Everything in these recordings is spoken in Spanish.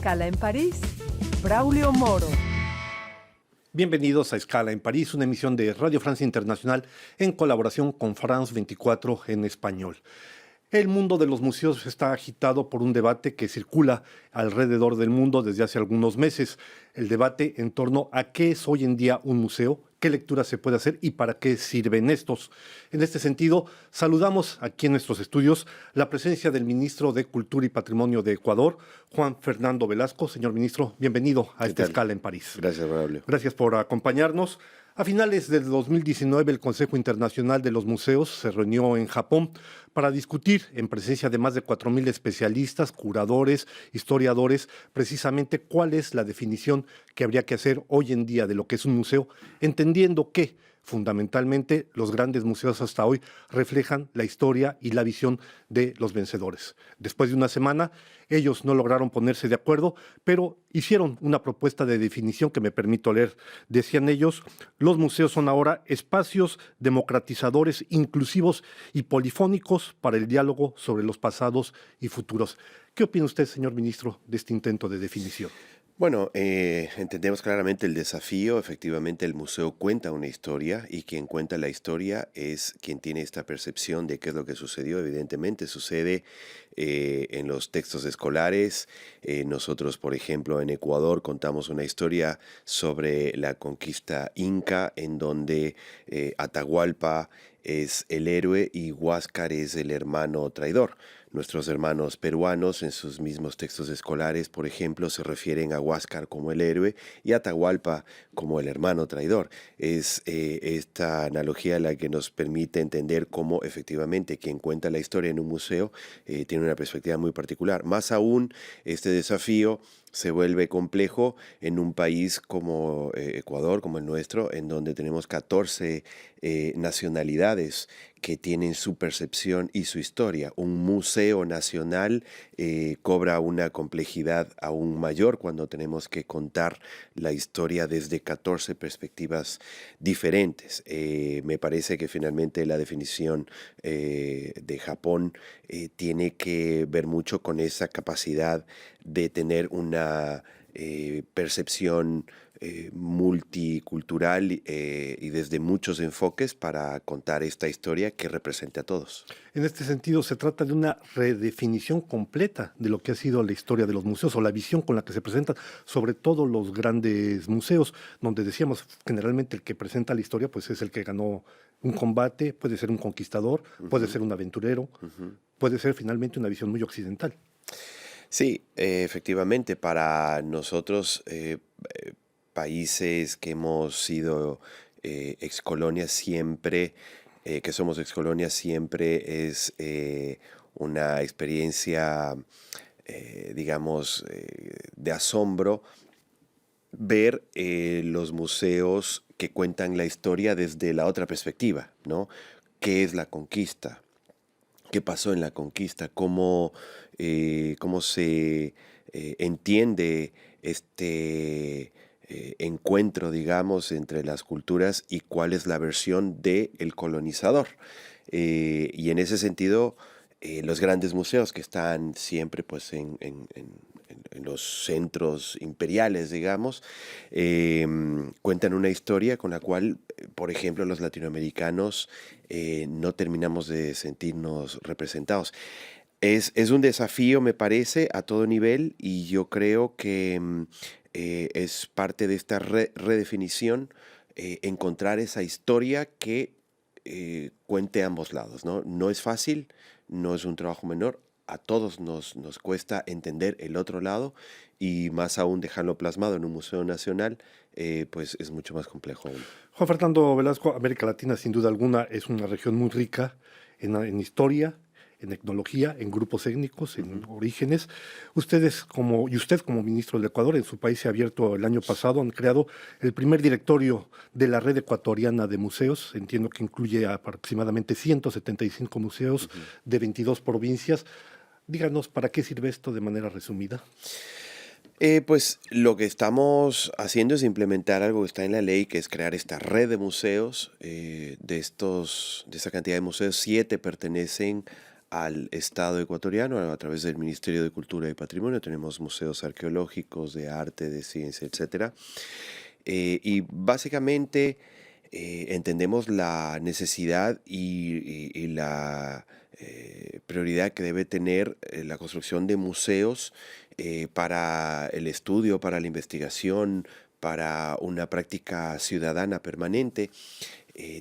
Escala en París, Braulio Moro. Bienvenidos a Escala en París, una emisión de Radio Francia Internacional en colaboración con France 24 en español. El mundo de los museos está agitado por un debate que circula alrededor del mundo desde hace algunos meses. El debate en torno a qué es hoy en día un museo, qué lectura se puede hacer y para qué sirven estos. En este sentido, saludamos aquí en nuestros estudios la presencia del ministro de Cultura y Patrimonio de Ecuador, Juan Fernando Velasco. Señor ministro, bienvenido a esta Escala en París. Gracias, Braulio. Gracias por acompañarnos. A finales del 2019, el Consejo Internacional de los Museos se reunió en Japón para discutir, en presencia de más de 4,000 especialistas, curadores, historiadores, precisamente cuál es la definición que habría que hacer hoy en día de lo que es un museo, entendiendo que fundamentalmente los grandes museos hasta hoy reflejan la historia y la visión de los vencedores. Después de una semana, ellos no lograron ponerse de acuerdo, pero hicieron una propuesta de definición que me permito leer. Decían ellos: los museos son ahora espacios democratizadores, inclusivos y polifónicos para el diálogo sobre los pasados y futuros. ¿Qué opina usted, señor ministro, de este intento de definición? Bueno, entendemos claramente el desafío. Efectivamente, el museo cuenta una historia y quien cuenta la historia es quien tiene esta percepción de qué es lo que sucedió. Evidentemente, sucede en los textos escolares. Nosotros, por ejemplo, en Ecuador contamos una historia sobre la conquista inca, en donde Atahualpa es el héroe y Huáscar es el hermano traidor. Nuestros hermanos peruanos en sus mismos textos escolares, por ejemplo, se refieren a Huáscar como el héroe y a Atahualpa como el hermano traidor. Es esta analogía la que nos permite entender cómo efectivamente quien cuenta la historia en un museo tiene una perspectiva muy particular. Más aún, este desafío se vuelve complejo en un país como Ecuador, como el nuestro, en donde tenemos 14 nacionalidades que tienen su percepción y su historia. Un museo nacional cobra una complejidad aún mayor cuando tenemos que contar la historia desde 14 perspectivas diferentes. Me parece que finalmente la definición de Japón tiene que ver mucho con esa capacidad de tener una percepción multicultural y desde muchos enfoques para contar esta historia que represente a todos. En este sentido, se trata de una redefinición completa de lo que ha sido la historia de los museos o la visión con la que se presentan, sobre todo los grandes museos, donde decíamos generalmente el que presenta la historia pues es el que ganó un combate, puede ser un conquistador, puede ser un aventurero, puede ser finalmente una visión muy occidental. Sí, efectivamente, para nosotros, países que hemos sido excolonias siempre, que somos excolonias siempre, es una experiencia, digamos, de asombro ver los museos que cuentan la historia desde la otra perspectiva, ¿no? ¿Qué es la conquista? ¿Qué pasó en la conquista? ¿Cómo se entiende este encuentro, digamos, entre las culturas y cuál es la versión del colonizador? Y en ese sentido, los grandes museos que están siempre pues, en los centros imperiales, digamos, cuentan una historia con la cual, por ejemplo, los latinoamericanos no terminamos de sentirnos representados. Es un desafío, me parece, a todo nivel y yo creo que es parte de esta redefinición encontrar esa historia que cuente ambos lados, ¿no? No es fácil, no es un trabajo menor. A todos nos cuesta entender el otro lado y más aún dejarlo plasmado en un museo nacional, pues es mucho más complejo aún. Juan Fernando Velasco, América Latina sin duda alguna es una región muy rica en historia, en etnología, en grupos étnicos, en orígenes. Usted como ministro del Ecuador, en su país se ha abierto el año pasado, han creado el primer directorio de la red ecuatoriana de museos. Entiendo que incluye aproximadamente 175 museos de 22 provincias. Díganos, ¿para qué sirve esto de manera resumida? Pues lo que estamos haciendo es implementar algo que está en la ley, que es crear esta red de museos. De esta cantidad de museos, 7 pertenecen al Estado ecuatoriano a través del Ministerio de Cultura y Patrimonio. Tenemos museos arqueológicos, de arte, de ciencia, etcétera. Y básicamente entendemos la necesidad y la prioridad que debe tener la construcción de museos para el estudio, para la investigación, para una práctica ciudadana permanente.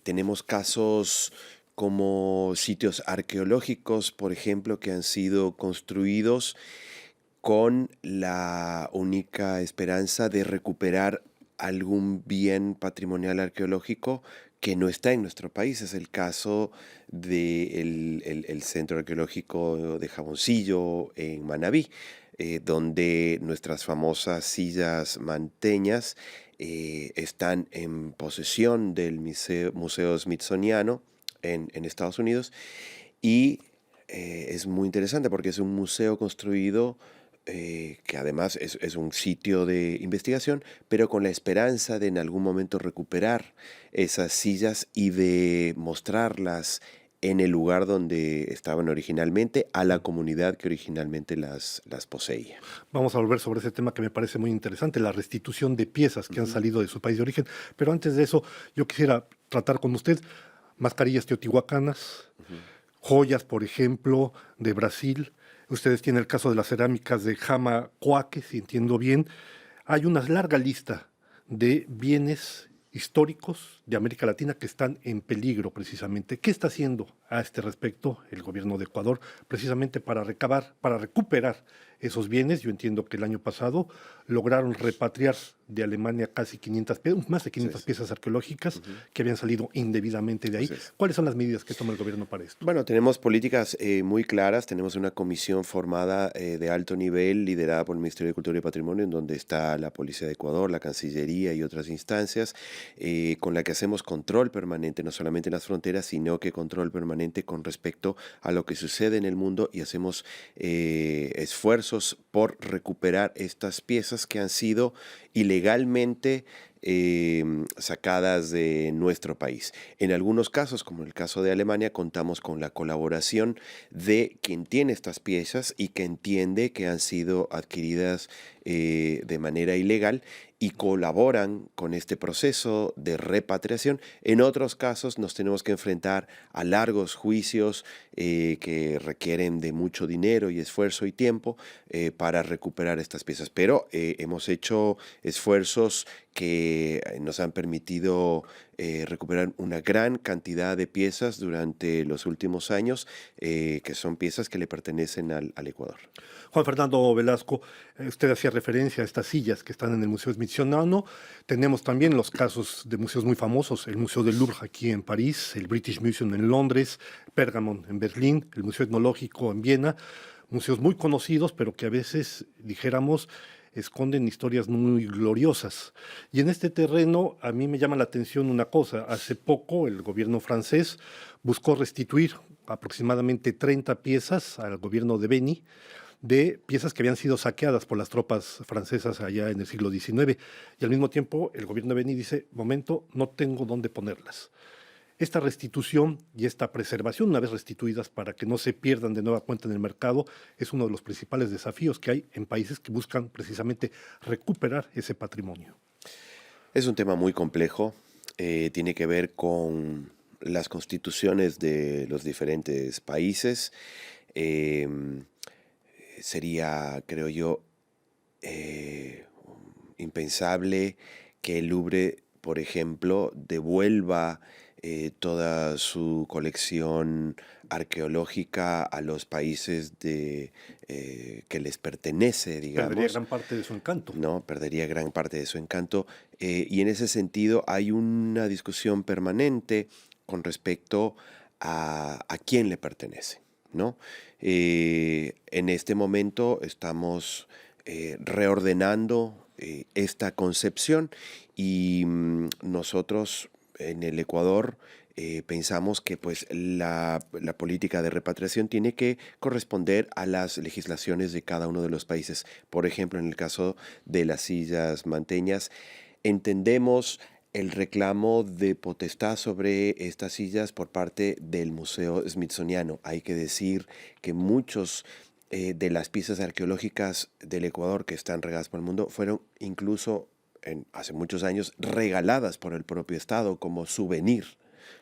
Tenemos casos como sitios arqueológicos, por ejemplo, que han sido construidos con la única esperanza de recuperar algún bien patrimonial arqueológico que no está en nuestro país. Es el caso del el Centro Arqueológico de Jaboncillo en Manabí, donde nuestras famosas sillas manteñas están en posesión del Museo Smithsoniano en Estados Unidos y es muy interesante porque es un museo construido que además es un sitio de investigación, pero con la esperanza de en algún momento recuperar esas sillas y de mostrarlas en el lugar donde estaban originalmente a la comunidad que originalmente las poseía. Vamos a volver sobre ese tema que me parece muy interesante, la restitución de piezas que han Ujú, salido de su país de origen. Pero antes de eso, yo quisiera tratar con usted mascarillas teotihuacanas, ujú. joyas, por ejemplo, de Brasil. Ustedes tienen el caso de las cerámicas de Jama Coaque, si entiendo bien. Hay una larga lista de bienes históricos de América Latina que están en peligro precisamente. ¿Qué está haciendo a este respecto el gobierno de Ecuador precisamente para recabar, para recuperar esos bienes? Yo entiendo que el año pasado lograron repatriar de Alemania casi 500, más de Sí, 500 sí. piezas arqueológicas Ujú, que habían salido indebidamente de ahí. así es. ¿Cuáles son las medidas que toma el gobierno para esto? Bueno, tenemos políticas muy claras. Tenemos una comisión formada de alto nivel, liderada por el Ministerio de Cultura y Patrimonio, en donde está la Policía de Ecuador, la Cancillería y otras instancias, con la que hacemos control permanente, no solamente en las fronteras, sino que control permanente con respecto a lo que sucede en el mundo y hacemos esfuerzos por recuperar estas piezas que han sido ilegalmente sacadas de nuestro país. En algunos casos, como el caso de Alemania, contamos con la colaboración de quien tiene estas piezas y que entiende que han sido adquiridas de manera ilegal y colaboran con este proceso de repatriación. En otros casos nos tenemos que enfrentar a largos juicios que requieren de mucho dinero y esfuerzo y tiempo para recuperar estas piezas. Pero hemos hecho esfuerzos que nos han permitido recuperar una gran cantidad de piezas durante los últimos años, que son piezas que le pertenecen al Ecuador. Juan Fernando Velasco, usted hacía referencia a estas sillas que están en el Museo Smithsoniano. Tenemos también los casos de museos muy famosos, el Museo del Louvre aquí en París, el British Museum en Londres, Pergamon en Berlín, el Museo Etnológico en Viena, museos muy conocidos, pero que a veces, dijéramos, esconden historias muy gloriosas. Y en este terreno a mí me llama la atención una cosa. Hace poco el gobierno francés buscó restituir aproximadamente 30 piezas al gobierno de Beni, de piezas que habían sido saqueadas por las tropas francesas allá en el siglo XIX. Y al mismo tiempo el gobierno de Beni dice, momento, no tengo dónde ponerlas. Esta restitución y esta preservación, una vez restituidas para que no se pierdan de nueva cuenta en el mercado, es uno de los principales desafíos que hay en países que buscan precisamente recuperar ese patrimonio. Es un tema muy complejo, tiene que ver con las constituciones de los diferentes países. em, Sería, creo yo, eh, impensable que el Louvre, por ejemplo, devuelva toda su colección arqueológica a los países que les pertenece, Perdería digamos, gran parte de su encanto. ¿no? Perdería gran parte de su encanto. Y en ese sentido hay una discusión permanente con respecto a quién le pertenece, ¿no? En este momento estamos reordenando esta concepción y nosotros en el Ecuador pensamos que pues la política de repatriación tiene que corresponder a las legislaciones de cada uno de los países. Por ejemplo, en el caso de las sillas manteñas, entendemos el reclamo de potestad sobre estas sillas por parte del Museo Smithsoniano. Hay que decir que muchos de las piezas arqueológicas del Ecuador que están regadas por el mundo fueron incluso hace muchos años regaladas por el propio Estado como souvenir,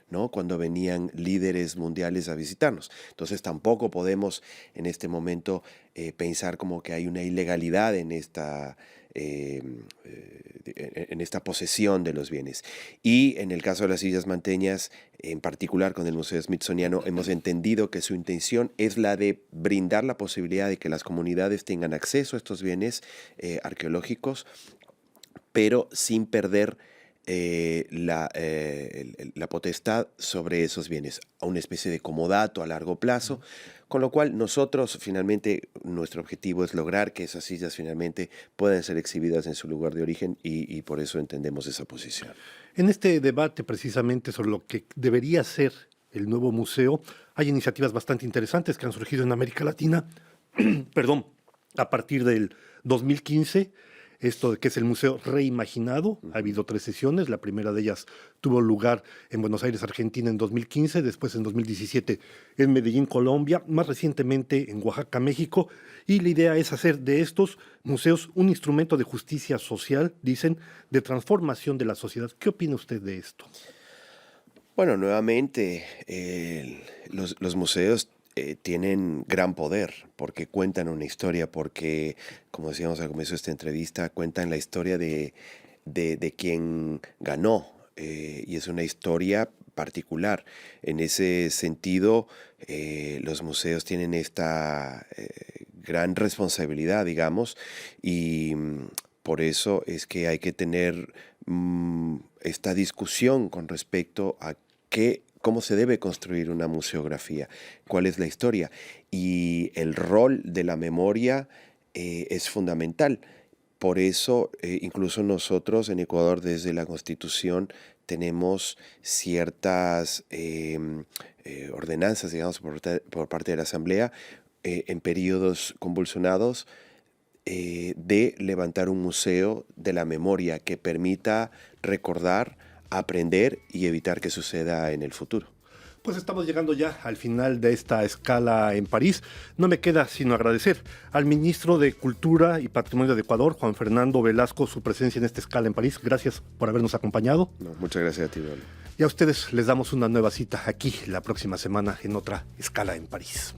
¿no? Cuando venían líderes mundiales a visitarnos. Entonces tampoco podemos en este momento pensar como que hay una ilegalidad en esta posesión de los bienes. Y en el caso de las sillas manteñas, en particular con el Museo Smithsoniano, hemos entendido que su intención es la de brindar la posibilidad de que las comunidades tengan acceso a estos bienes arqueológicos, pero sin perder la potestad sobre esos bienes, a una especie de comodato a largo plazo, con lo cual nosotros finalmente, nuestro objetivo es lograr que esas sillas finalmente puedan ser exhibidas en su lugar de origen y por eso entendemos esa posición. En este debate precisamente sobre lo que debería ser el nuevo museo, hay iniciativas bastante interesantes que han surgido en América Latina, perdón, a partir del 2015, esto de que es el Museo Reimaginado. Ha habido 3 sesiones, la primera de ellas tuvo lugar en Buenos Aires, Argentina en 2015, después en 2017 en Medellín, Colombia, más recientemente en Oaxaca, México, y la idea es hacer de estos museos un instrumento de justicia social, dicen, de transformación de la sociedad. ¿Qué opina usted de esto? Bueno, nuevamente, los museos tienen gran poder porque cuentan una historia, porque, como decíamos al comienzo de esta entrevista, cuentan la historia de quien ganó, y es una historia particular. En ese sentido, los museos tienen esta gran responsabilidad, digamos, y por eso es que hay que tener esta discusión con respecto a cómo se debe construir una museografía, cuál es la historia. Y el rol de la memoria es fundamental. Por eso, incluso nosotros en Ecuador, desde la Constitución, tenemos ciertas ordenanzas, digamos, por parte de la Asamblea, en periodos convulsionados, de levantar un museo de la memoria que permita recordar, aprender y evitar que suceda en el futuro. Pues estamos llegando ya al final de esta escala en París. No me queda sino agradecer al ministro de Cultura y Patrimonio de Ecuador, Juan Fernando Velasco, su presencia en esta escala en París. Gracias por habernos acompañado. No, muchas gracias a ti, Pablo. Y a ustedes les damos una nueva cita aquí la próxima semana en otra escala en París.